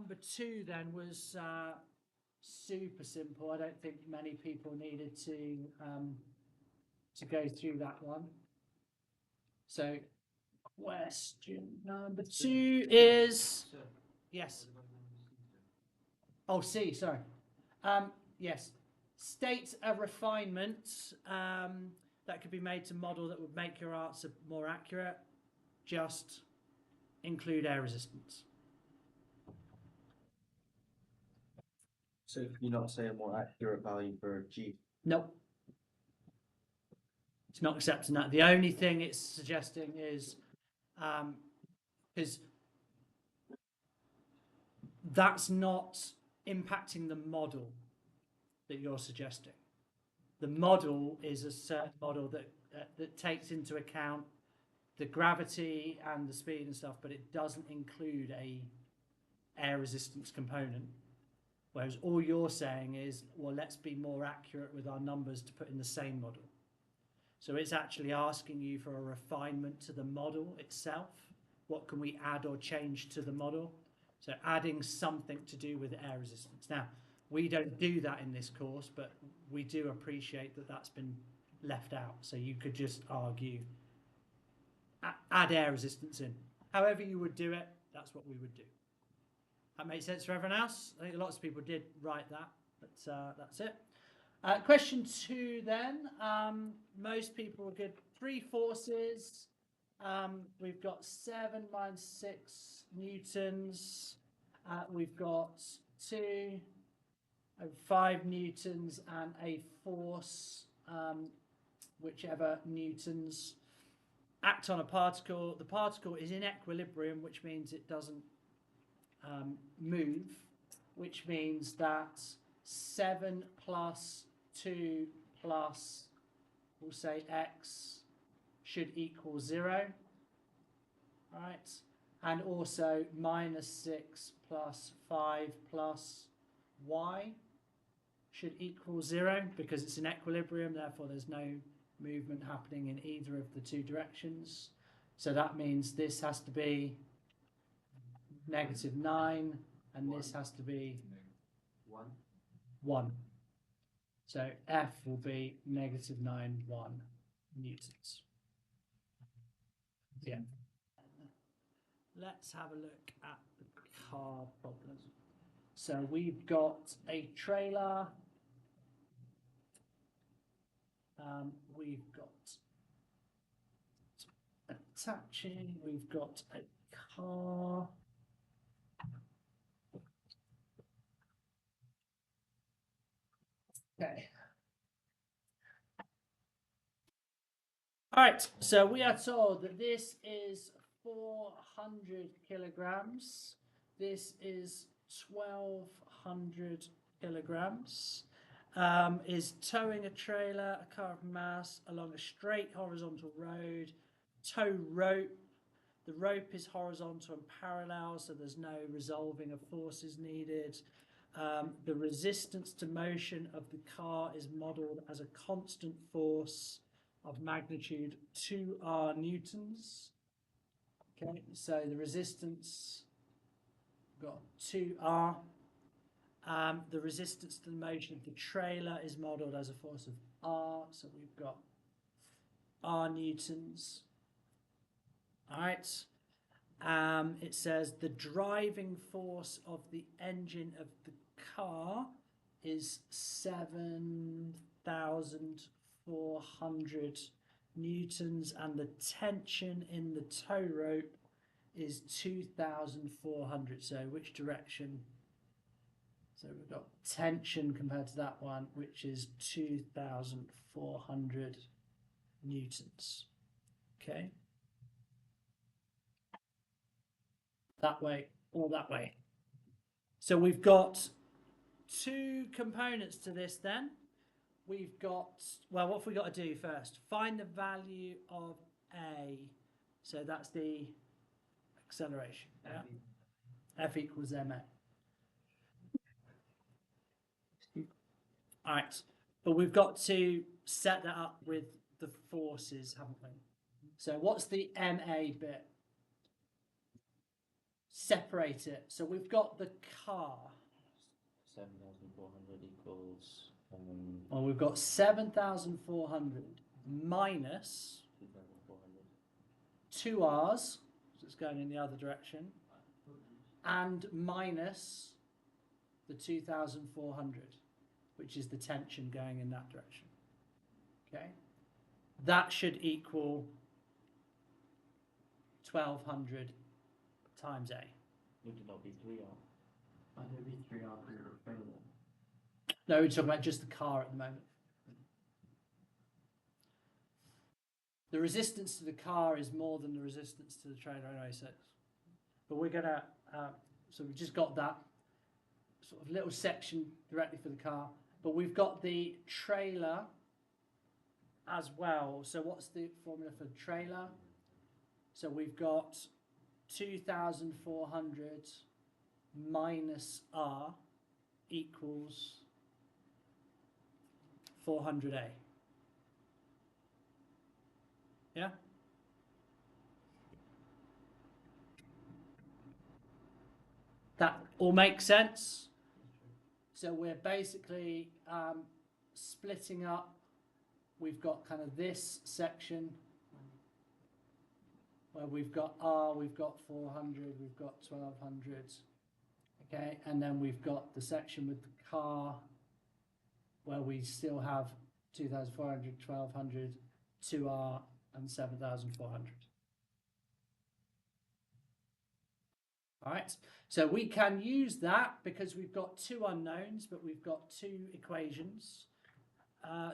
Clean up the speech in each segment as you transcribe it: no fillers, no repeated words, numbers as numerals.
number 2 then was super simple. I don't think many people needed to go through that one. So question number 2 is, yes. Oh, C, sorry. Yes, state a refinement that could be made to model that would make your answer more accurate. Just include air resistance. So you're not saying more accurate value for G? Nope. It's not accepting that. The only thing it's suggesting is because that's not impacting the model that you're suggesting. The model is a certain model that takes into account the gravity and the speed and stuff, but it doesn't include a air resistance component. Whereas all you're saying is, well, let's be more accurate with our numbers to put in the same model. So it's actually asking you for a refinement to the model itself. What can we add or change to the model? So adding something to do with air resistance. Now, we don't do that in this course, but we do appreciate that that's been left out. So you could just argue, add air resistance in. However you would do it, that's what we would do. That makes sense for everyone else? I think lots of people did write that, but that's it. Question 2 then. Most people were good. 3 forces. We've got 7 minus 6 newtons. We've got 2 over 5 newtons and a force, whichever newtons, act on a particle. The particle is in equilibrium, which means it doesn't move, which means that 7 plus 2 plus, we'll say x, should equal 0, right? And also minus 6 plus 5 plus y should equal 0 because it's in equilibrium, therefore there's no movement happening in either of the 2 directions. So that means this has to be -9 and this has to be 1. So F will be -9.1 newtons. Yeah. Let's have a look at the car problem. So we've got a trailer. We've got attaching. We've got a car. Okay. All right, so we are told that this is 400 kilograms. This is 1200 kilograms. Is towing a trailer, a car of mass, along a straight horizontal road. Tow rope. The rope is horizontal and parallel, so there's no resolving of forces needed. The resistance to motion of the car is modelled as a constant force of magnitude 2r newtons. Okay, so the resistance, got 2r. The resistance to the motion of the trailer is modelled as a force of r, so we've got r newtons. All right. It says the driving force of the engine of the car is 7,400 newtons and the tension in the tow rope is 2,400. So which direction? So we've got tension compared to that one, which is 2,400 newtons. Okay. That way or that way. So we've got 2 components to this then. We've got, well, what have we got to do first? Find the value of A. So that's the acceleration. Yeah? F equals ma. All right. But we've got to set that up with the forces, haven't we? So what's the ma bit? separate it. So we've got the car. 7,400 equals, Well, we've got 7,400 minus 2,400. 2 R's, so it's going in the other direction, and minus the 2,400, which is the tension going in that direction. Okay? That should equal 1,200 times A. Would it not be 3R? Might there be 3R for your trailer? No, we're talking about just the car at the moment. The resistance to the car is more than the resistance to the trailer anyway, so but we're gonna so we've just got that sort of little section directly for the car, but we've got the trailer as well. So what's the formula for trailer? So we've got 2,400 minus R equals 400A. Yeah? That all makes sense? So we're basically splitting up. We've got kind of this section where we've got R, we've got 400, we've got 1,200. Okay, and then we've got the section with the car where we still have 2,400, 1,200, 2R, and 7,400. All right, so we can use that because we've got two unknowns, but we've got two equations.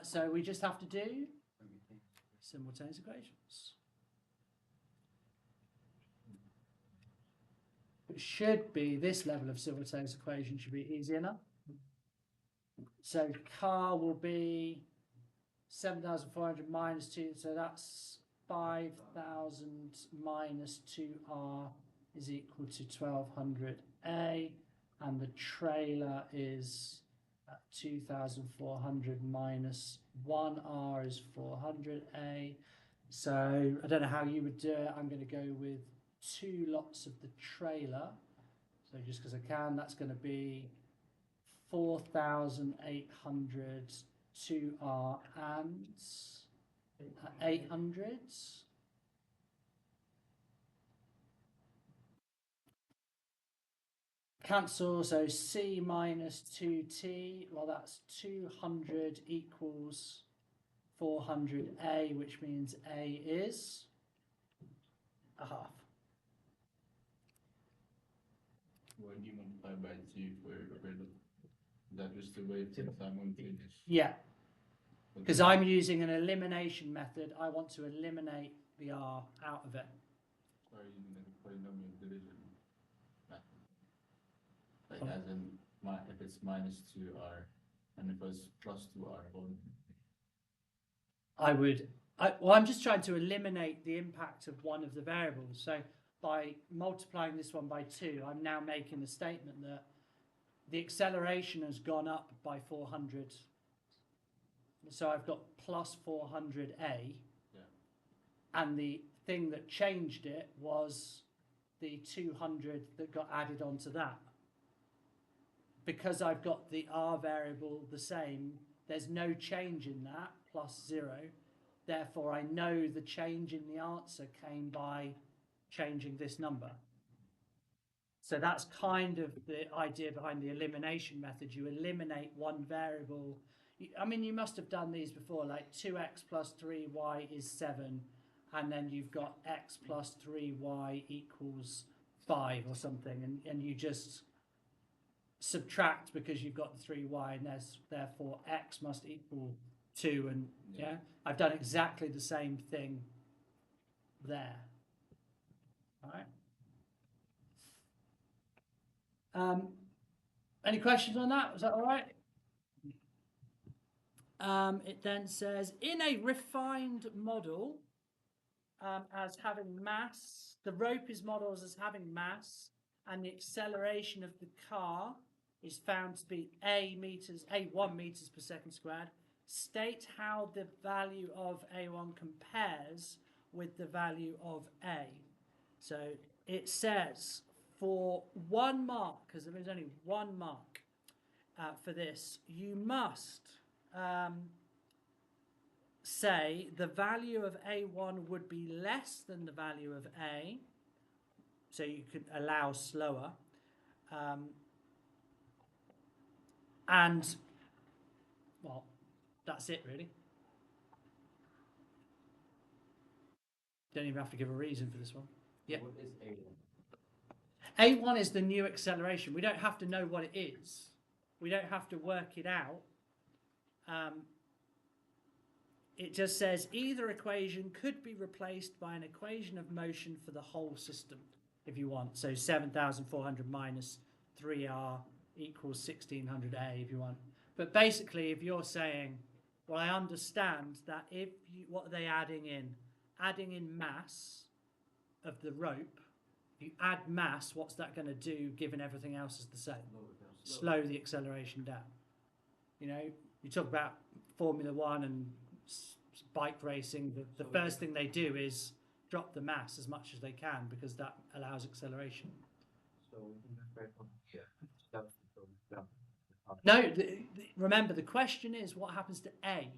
So we just have to do simultaneous equations. It should be, this level of simultaneous equation should be easy enough. So car will be 7,400 minus 2, so that's 5,000 minus 2R is equal to 1,200A, and the trailer is 2,400 minus 1R is 400A. So I don't know how you would do it. I'm going to go with 2 lots of the trailer. So just because I can, that's going to be 4,800 2R and 800. Cancel, so C minus 2T, well that's 200 equals 400A, which means A is a half. Why do you multiply by 2 for riddle? That was the way to simultaneous. Yeah, because I'm using an elimination method. I want to eliminate the R out of it. Or using the polynomial division method. Like Oh. as in, if it's minus 2R and if it's plus 2R, Well, I'm just trying to eliminate the impact of one of the variables. So by multiplying this one by 2, I'm now making the statement that the acceleration has gone up by 400. So I've got plus 400A. Yeah. And the thing that changed it was the 200 that got added onto that. Because I've got the R variable the same, there's no change in that, plus 0. Therefore, I know the change in the answer came by changing this number. So that's kind of the idea behind the elimination method. You eliminate one variable. I mean, you must have done these before, like 2x plus 3y is 7, and then you've got x plus 3y equals 5 or something, and you just subtract because you've got the 3y, and therefore x must equal 2, and yeah, I've done exactly the same thing there. All right. Any questions on that? Was that all right? It then says, in a refined model as having mass, the rope is modeled as having mass, and the acceleration of the car is found to be 1 meters per second squared. State how the value of A1 compares with the value of A. So it says for 1 mark, because there is only 1 mark for this, you must say the value of A1 would be less than the value of A, so you could allow slower. And, well, that's it really. Don't even have to give a reason for this one. Yeah. What is A1? A1 is the new acceleration. We don't have to know what it is. We don't have to work it out. It just says either equation could be replaced by an equation of motion for the whole system, if you want. So 7,400 minus 3r equals 1,600a, if you want. But basically, if you're saying, well, I understand that if you, what are they adding in? Adding in mass of the rope. If you add mass, what's that going to do given everything else is the same? Slow the acceleration down. You know, you talk about Formula One and bike racing, the first thing they do is drop the mass as much as they can because that allows acceleration. So we can go from here. Stuff from down. No, remember the question is what happens to A?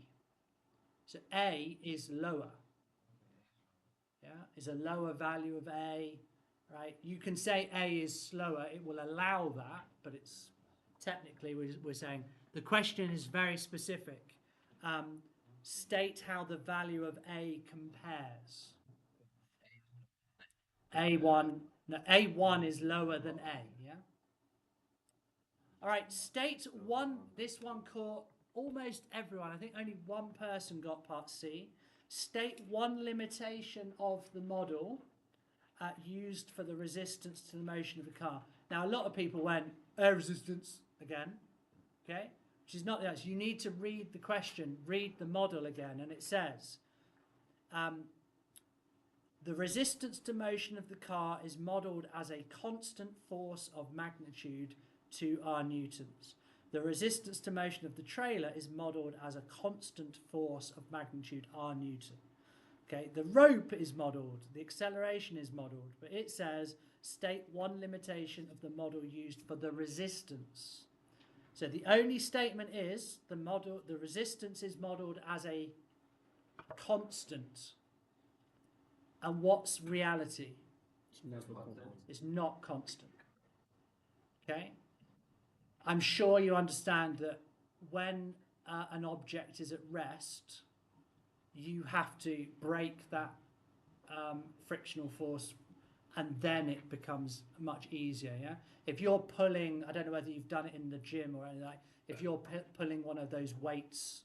So A is lower. Yeah, is a lower value of A, right? You can say A is slower, it will allow that, but it's technically we're saying the question is very specific. State how the value of A compares. A1 is lower than A, yeah? All right, state one, this one caught almost everyone. I think only one person got part C. State one limitation of the model used for the resistance to the motion of the car. Now, a lot of people went, air resistance again, okay? Which is not the answer. You need to read the question, read the model again, and it says, the resistance to motion of the car is modelled as a constant force of magnitude 2r newtons. The resistance to motion of the trailer is modelled as a constant force of magnitude r newton. Okay, the rope is modelled, the acceleration is modelled, but it says state one limitation of the model used for the resistance. So the only statement is the resistance is modelled as a constant. And what's reality? It's not constant. Okay? I'm sure you understand that when an object is at rest, you have to break that frictional force and then it becomes much easier, yeah? If you're pulling, I don't know whether you've done it in the gym or anything like, if you're pulling one of those weights,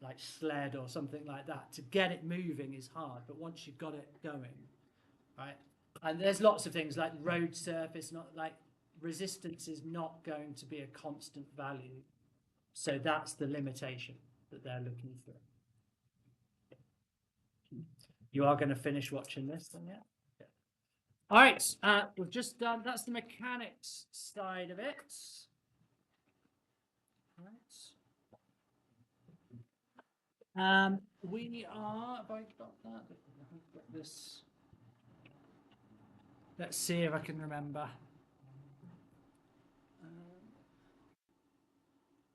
like sled or something like that, to get it moving is hard, but once you've got it going, right? And there's lots of things like road surface, not like resistance is not going to be a constant value. So that's the limitation that they're looking for. You are going to finish watching this then, yeah? All right, we've just done, that's the mechanics side of it. All right. We are, have I got that? I've got this. Let's see if I can remember.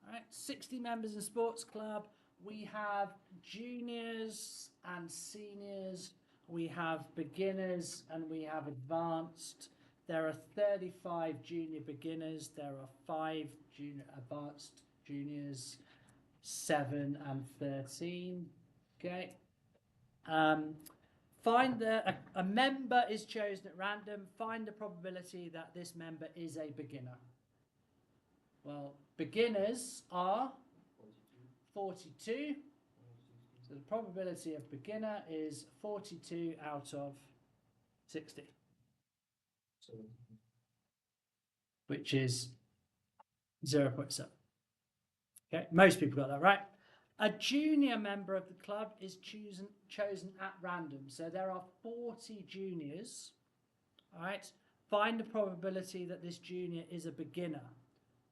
All right, 60 members in sports club. We have juniors and seniors. We have beginners and we have advanced. There are 35 junior beginners. There are 5 junior advanced juniors, 7 and 13. Okay. Find a member is chosen at random. Find the probability that this member is a beginner. Well, beginners are 42. So the probability of beginner is 42 out of 60. Which is 0.7. Okay, most people got that right. A junior member of the club is chosen at random. So there are 40 juniors. All right. Find the probability that this junior is a beginner.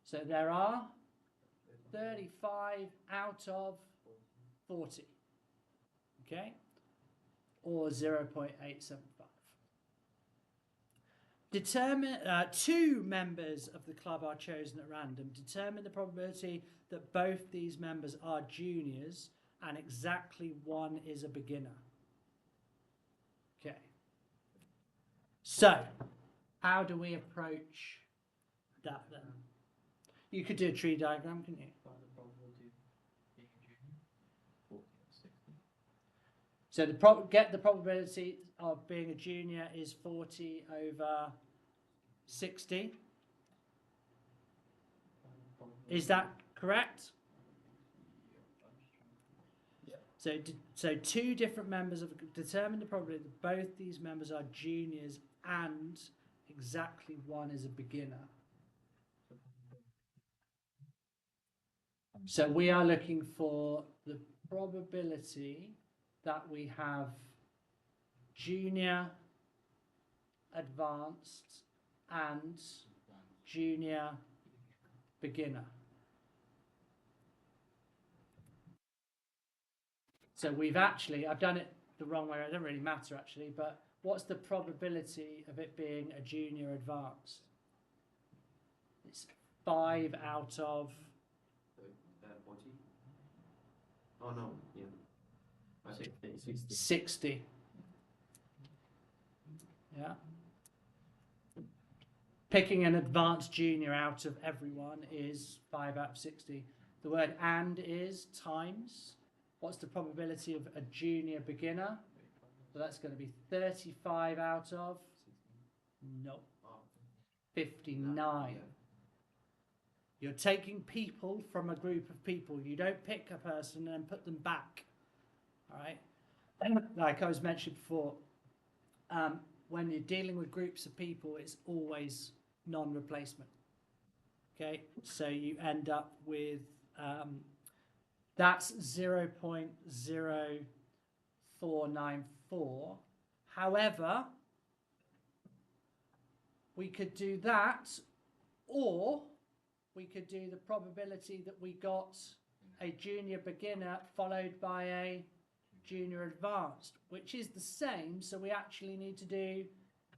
So there are 35 out of 40. Okay. Or 0.875. Determine, 2 members of the club are chosen at random. Determine the probability that both these members are juniors and exactly one is a beginner. Okay. So, how do we approach that then? You could do a tree diagram, couldn't you? Find the probability of being a junior. 40 or 60. So the probability of being a junior is 40 over 60. Find the probability. Is that correct? Yeah, I'm just trying to. So 2 different members of determine the probability that both these members are juniors and exactly one is a beginner. So we are looking for the probability that we have junior, advanced, and junior, beginner. So we've actually, I've done it the wrong way, it doesn't really matter actually, but what's the probability of it being a junior advanced? It's 5 out of 40? Oh, no, yeah. I think 60. 60. Yeah. Picking an advanced junior out of everyone is 5 out of 60. The word and is times. What's the probability of a junior beginner? So that's going to be 35 out of, no, Oh, 59. yeah. You're taking people from a group of people. You don't pick a person and put them back. All right? Like I was mentioning before, when you're dealing with groups of people, it's always non-replacement. Okay? So you end up with, that's 0.0494. However, we could do that, or we could do the probability that we got a junior beginner followed by a junior advanced, which is the same, so we actually need to do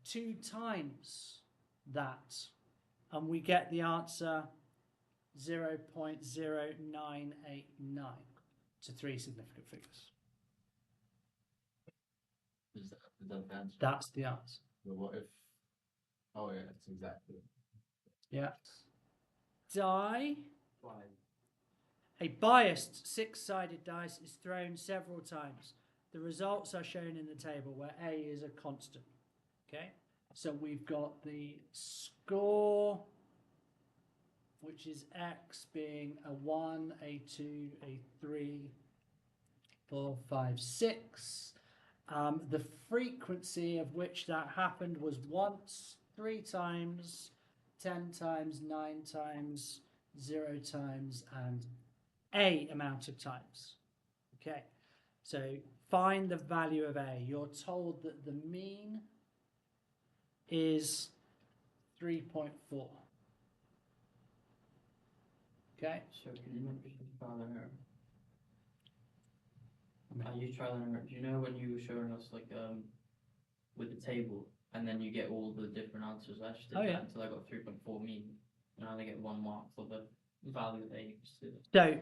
2 times that, and we get the answer 0.0989 to 3 significant figures. Is that the answer? That's the answer. But what if? Oh yeah, that's exactly. Yeah. Die. Five. A biased 6-sided dice is thrown several times. The results are shown in the table where A is a constant. Okay, so we've got the score, which is X being a 1, a 2, a 3, 4, 5, 6. The frequency of which that happened was once, 3 times, 10 times, 9 times, 0 times, and a amount of times. Okay, so find the value of A. You're told that the mean is 3.4. Okay. So can you mention trial and error? I use trial and error. Do you know when you were showing us like with the table and then you get all the different answers? I actually did Oh, that yeah. until I got 3.4 mean, and I only get 1 mark for the value that they used to. So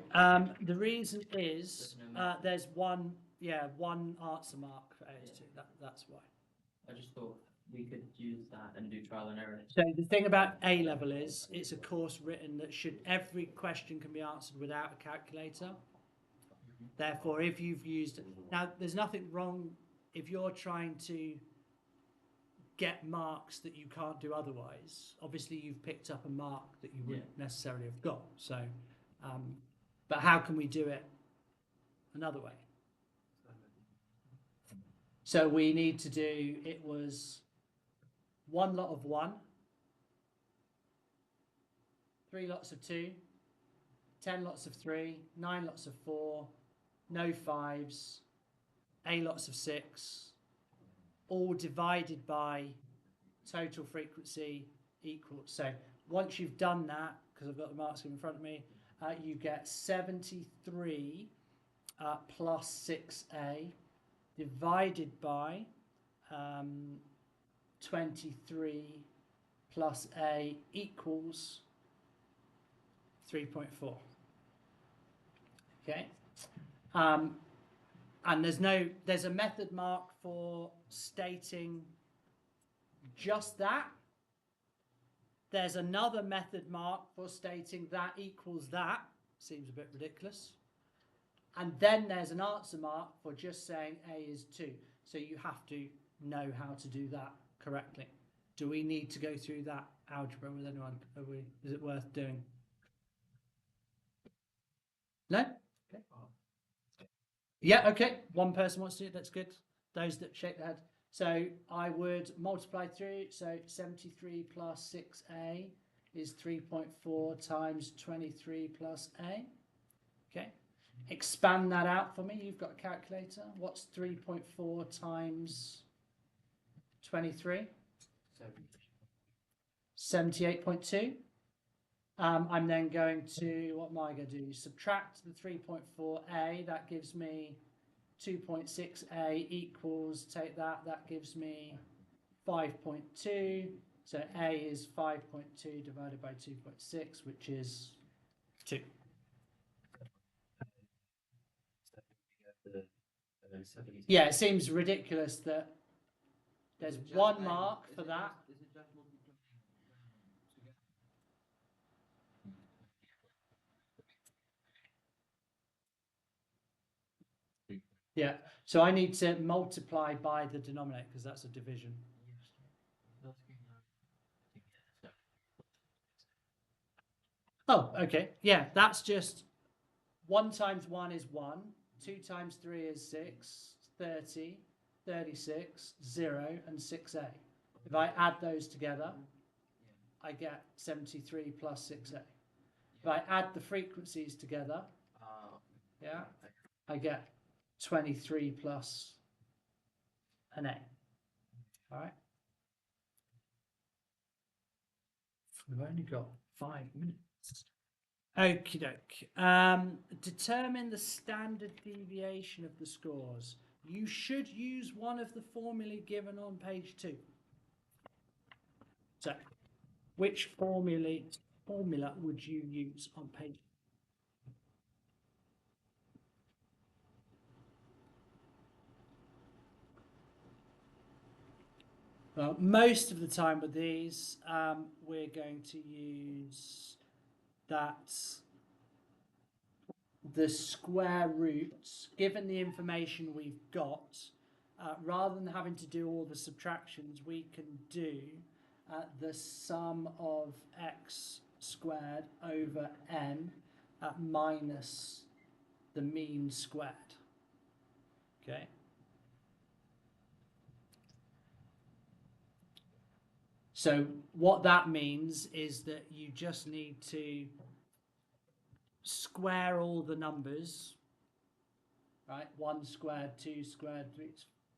the reason is there's one answer mark for AS2. That's why. I just thought we could use that and do trial and error. So the thing about A level is it's a course written that should every question can be answered without a calculator. Therefore, if you've used now, there's nothing wrong if you're trying to get marks that you can't do otherwise. Obviously, you've picked up a mark that you wouldn't necessarily have got. So, but how can we do it another way? So we need to do, it was 1 lot of 1, 3 lots of 2, 10 lots of 3, 9 lots of 4, no 5s, A lots of 6, all divided by total frequency equals. So once you've done that, because I've got the marks in front of me, you get 73 plus 6A divided by 23 plus A equals 3.4. Okay. And there's a method mark for stating just that. There's another method mark for stating that equals that. Seems a bit ridiculous. And then there's an answer mark for just saying A is 2. So you have to know how to do that correctly. Do we need to go through that algebra with anyone? Is it worth doing? No? Okay. Yeah, okay. One person wants to do it. That's good. Those that shake their head. So I would multiply through. So 73 plus 6A is 3.4 times 23 plus A. Okay. Expand that out for me. You've got a calculator. What's 3.4 times 23? 78.2. I'm then going to, what am I going to do? Subtract the 3.4a, that gives me 2.6a equals, take that, that gives me 5.2. So a is 5.2 divided by 2.6, which is 2. Yeah, it seems ridiculous that there's one mark for that. Yeah, so I need to multiply by the denominator because that's a division. Oh, okay. Yeah, that's just 1 times 1 is 1, 2 times 3 is 6, 30, 36, 0, and 6a. If I add those together, I get 73 plus 6a. If I add the frequencies together, yeah, I get 23 plus an a. All right. We've only got 5 minutes. Okie doke. Determine the standard deviation of the scores. You should use one of the formulae given on page 2. So, which formula would you use on page? Well, most of the time with these, we're going to use that the square roots, given the information we've got, rather than having to do all the subtractions, we can do the sum of x squared over n minus the mean squared. Okay. So what that means is that you just need to square all the numbers, right? 1 squared, 2 squared, 3,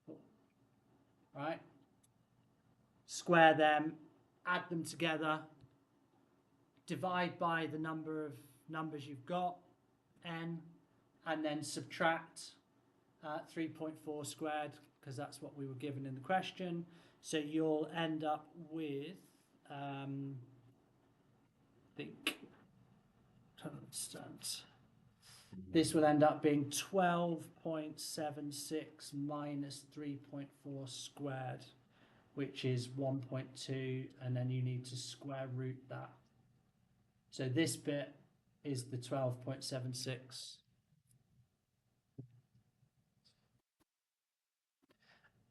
4, right? Square them, add them together, divide by the number of numbers you've got, n, and then subtract 3.4 squared, because that's what we were given in the question. So you'll end up with, I think, this will end up being 12.76 minus 3.4 squared, which is 1.2, and then you need to square root that. So this bit is the 12.76.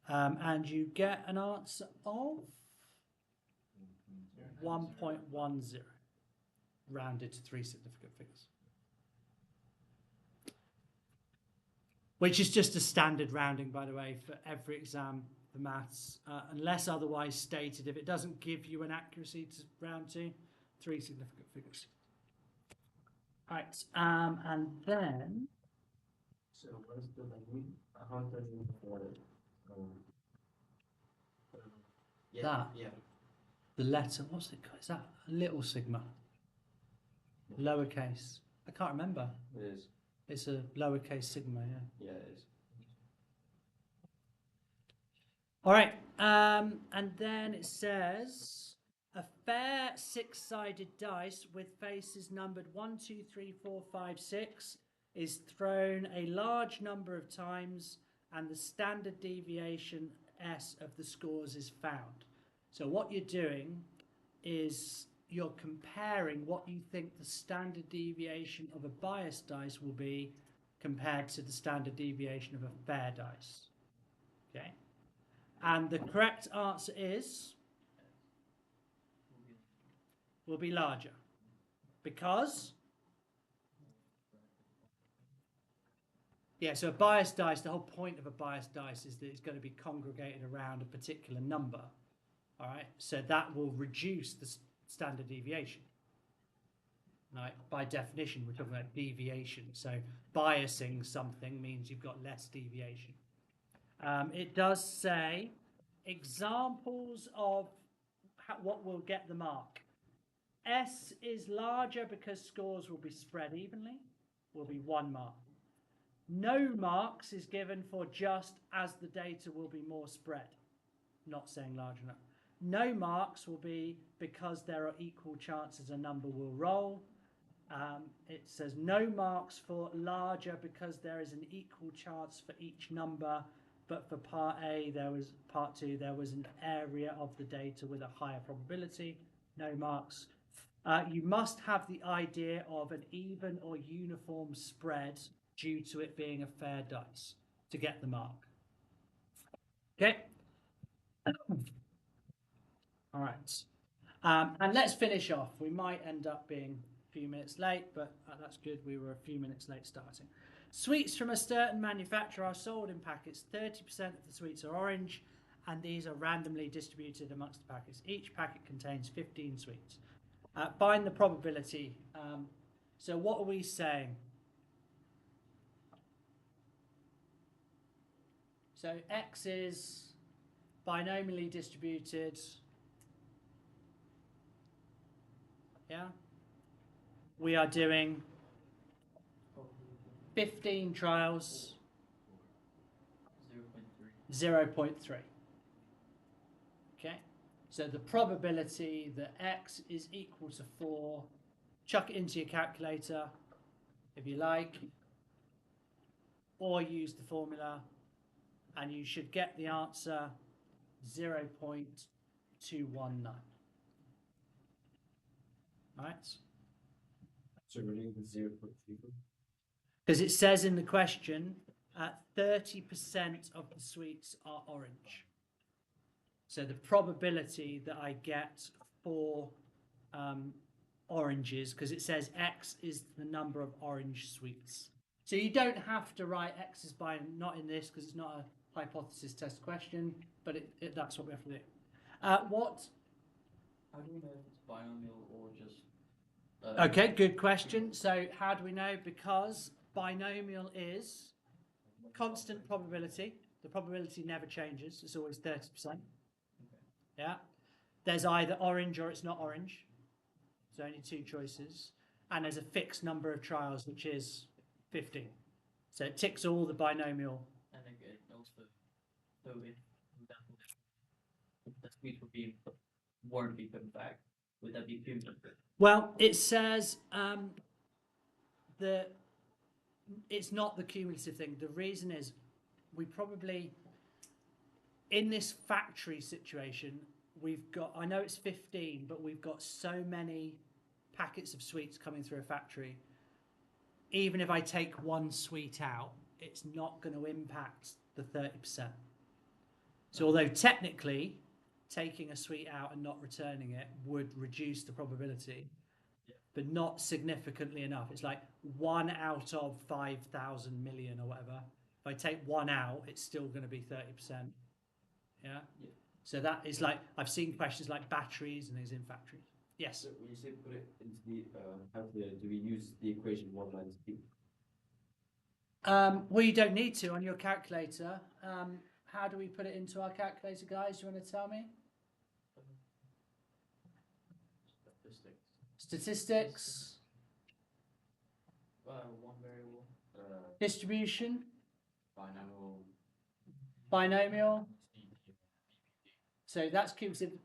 And you get an answer of 1.10, rounded to 3 significant figures. Which is just a standard rounding, by the way, for every exam for maths, unless otherwise stated. If it doesn't give you an accuracy to round to, 3 significant figures. Right, and then... So what's the language? How does it that? Yeah. The letter, what's it called? Is that a little sigma? Lowercase. I can't remember. It is. It's a lowercase sigma, yeah. Yeah, it is. All right, and then it says, A fair six-sided dice with faces numbered 1, 2, 3, 4, 5, 6 is thrown a large number of times and the standard deviation S of the scores is found. So what you're doing is you're comparing what you think the standard deviation of a biased dice will be compared to the standard deviation of a fair dice. Okay? And the correct answer will be larger. Because, so a biased dice, the whole point of a biased dice is that it's going to be congregated around a particular number. All right, so that will reduce the standard deviation. Right, by definition, we're talking about deviation. So biasing something means you've got less deviation. It does say examples of what will get the mark. S is larger because scores will be spread evenly, will be 1 mark. No marks is given for just as the data will be more spread. Not saying large enough. No marks will be because there are equal chances a number will roll. It says no marks for larger because there is an equal chance for each number, but for part A, part 2, there was an area of the data with a higher probability. No marks. You must have the idea of an even or uniform spread due to it being a fair dice to get the mark. Okay. All right. And let's finish off. We might end up being a few minutes late, but that's good. We were a few minutes late starting. Sweets from a certain manufacturer are sold in packets. 30% of the sweets are orange, and these are randomly distributed amongst the packets. Each packet contains 15 sweets. Find the probability. So what are we saying? So X is binomially distributed. Yeah. We are doing 15 trials. 0.3. Okay. So the probability that X is equal to 4, chuck it into your calculator if you like, or use the formula, and you should get the answer 0.219. Right? So really the 0.3. Because it says in the question, 30% of the sweets are orange. So the probability that I get 4 oranges, because it says X is the number of orange sweets. So you don't have to write X is not in this because it's not a hypothesis test question, but that's what we have to do. How do we know if it's binomial or just... Okay, good question. So how do we know? Because binomial is constant probability. The probability never changes. It's always 30%. Okay. Yeah. There's either orange or it's not orange. There's only 2 choices. And there's a fixed number of trials, which is 15. So it ticks all the binomial. And again, also, so if, for example, the sweets won't be put back, would that be cumulative? Well, it says that it's not the cumulative thing. The reason is we probably, in this factory situation, we've got, I know it's 15, but we've got so many packets of sweets coming through a factory. Even if I take 1 sweet out, it's not going to impact the 30%. So although technically taking a sweet out and not returning it would reduce the probability, but not significantly enough. It's like 1 out of 5,000 million or whatever. If I take 1 out, it's still going to be 30%. Yeah? So that is like, I've seen questions like batteries and things in factories. Yes? So when you say put it into the calculator, do we use the equation 1 minus p? Well, you don't need to on your calculator. How do we put it into our calculator, guys? Do you want to tell me? Statistics. One variable. Distribution. Binomial. Binomial. So that's cumulative.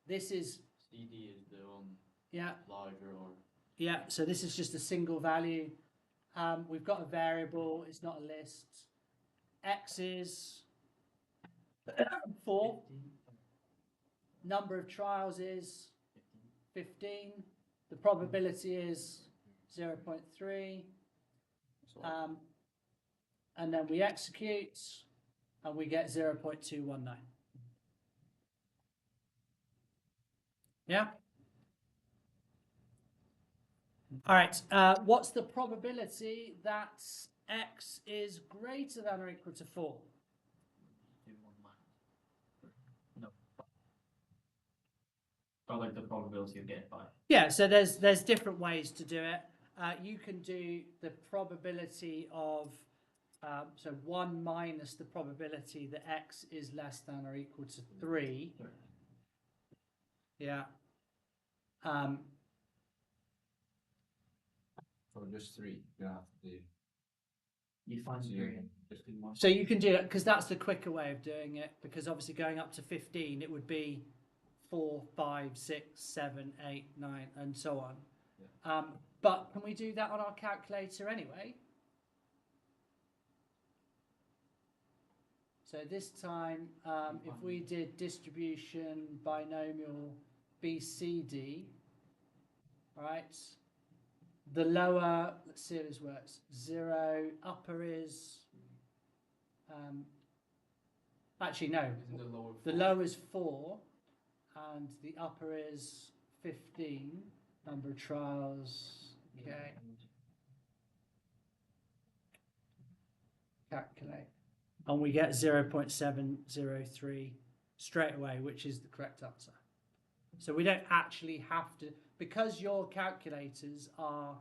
This is CD is the one Yeah, larger or yeah. So this is just a single value. We've got a variable. It's not a list. X is 4. 15, Number of trials is 15. 15. The probability is 0.3. So, And then we execute and we get 0.219. Yeah? All right. What's the probability that x is greater than or equal to 4? Do one minus. No. Or like the probability of getting 5. Yeah, so there's different ways to do it. You can do the probability of, so 1 minus the probability that x is less than or equal to 3. Sure. Yeah. for just 3, you have to do. You find So three. just do one. So you can do it because that's the quicker way of doing it, because obviously going up to 15, it would be 4, 5, 6, 7, 8, 9, and so on. But can we do that on our calculator anyway? So this time, if we did distribution binomial BCD, right? The lower, let's see how this works. 0, upper is, actually no, Isn't the lower the 4? low is 4 and the upper is 15. Number of trials, okay, calculate. And we get 0.703 straight away, which is the correct answer. So we don't actually have to, because your calculators are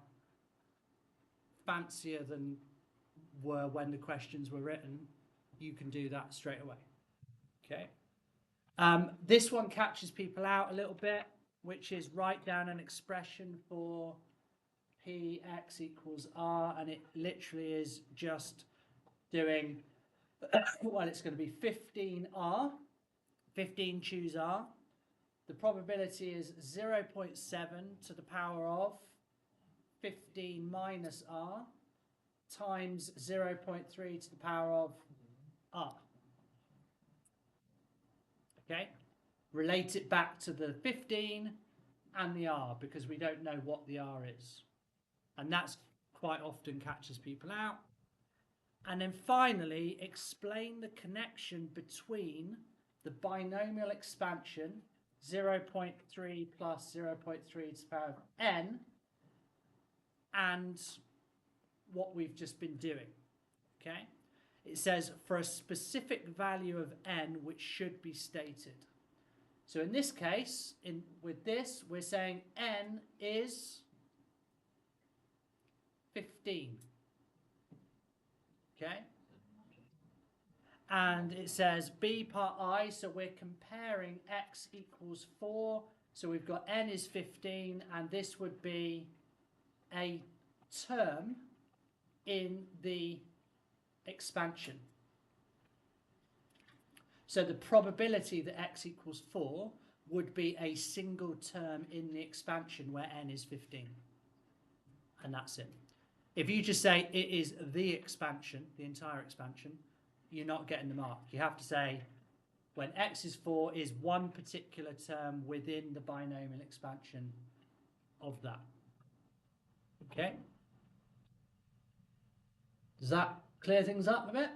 fancier than were when the questions were written, you can do that straight away. Okay. This one catches people out a little bit, which is write down an expression for Px equals R, and it literally is just doing, well, it's going to be 15R, 15 choose R. The probability is 0.7 to the power of 15 minus R times 0.3 to the power of R. Okay? Relate it back to the 15 and the R, because we don't know what the R is. And that's quite often catches people out. And then finally, explain the connection between the binomial expansion, 0.3 plus 0.3 to the power of n, and what we've just been doing. Okay? It says for a specific value of n which should be stated. So in this case, with this, we're saying n is 15. Okay? And it says b part I, so we're comparing x equals 4. So we've got n is 15, and this would be a term in the expansion. So the probability that x equals 4 would be a single term in the expansion where n is 15. And that's it. If you just say it is the expansion, the entire expansion, you're not getting the mark. You have to say when x is 4 is one particular term within the binomial expansion of that. Okay? Does that clear things up a bit?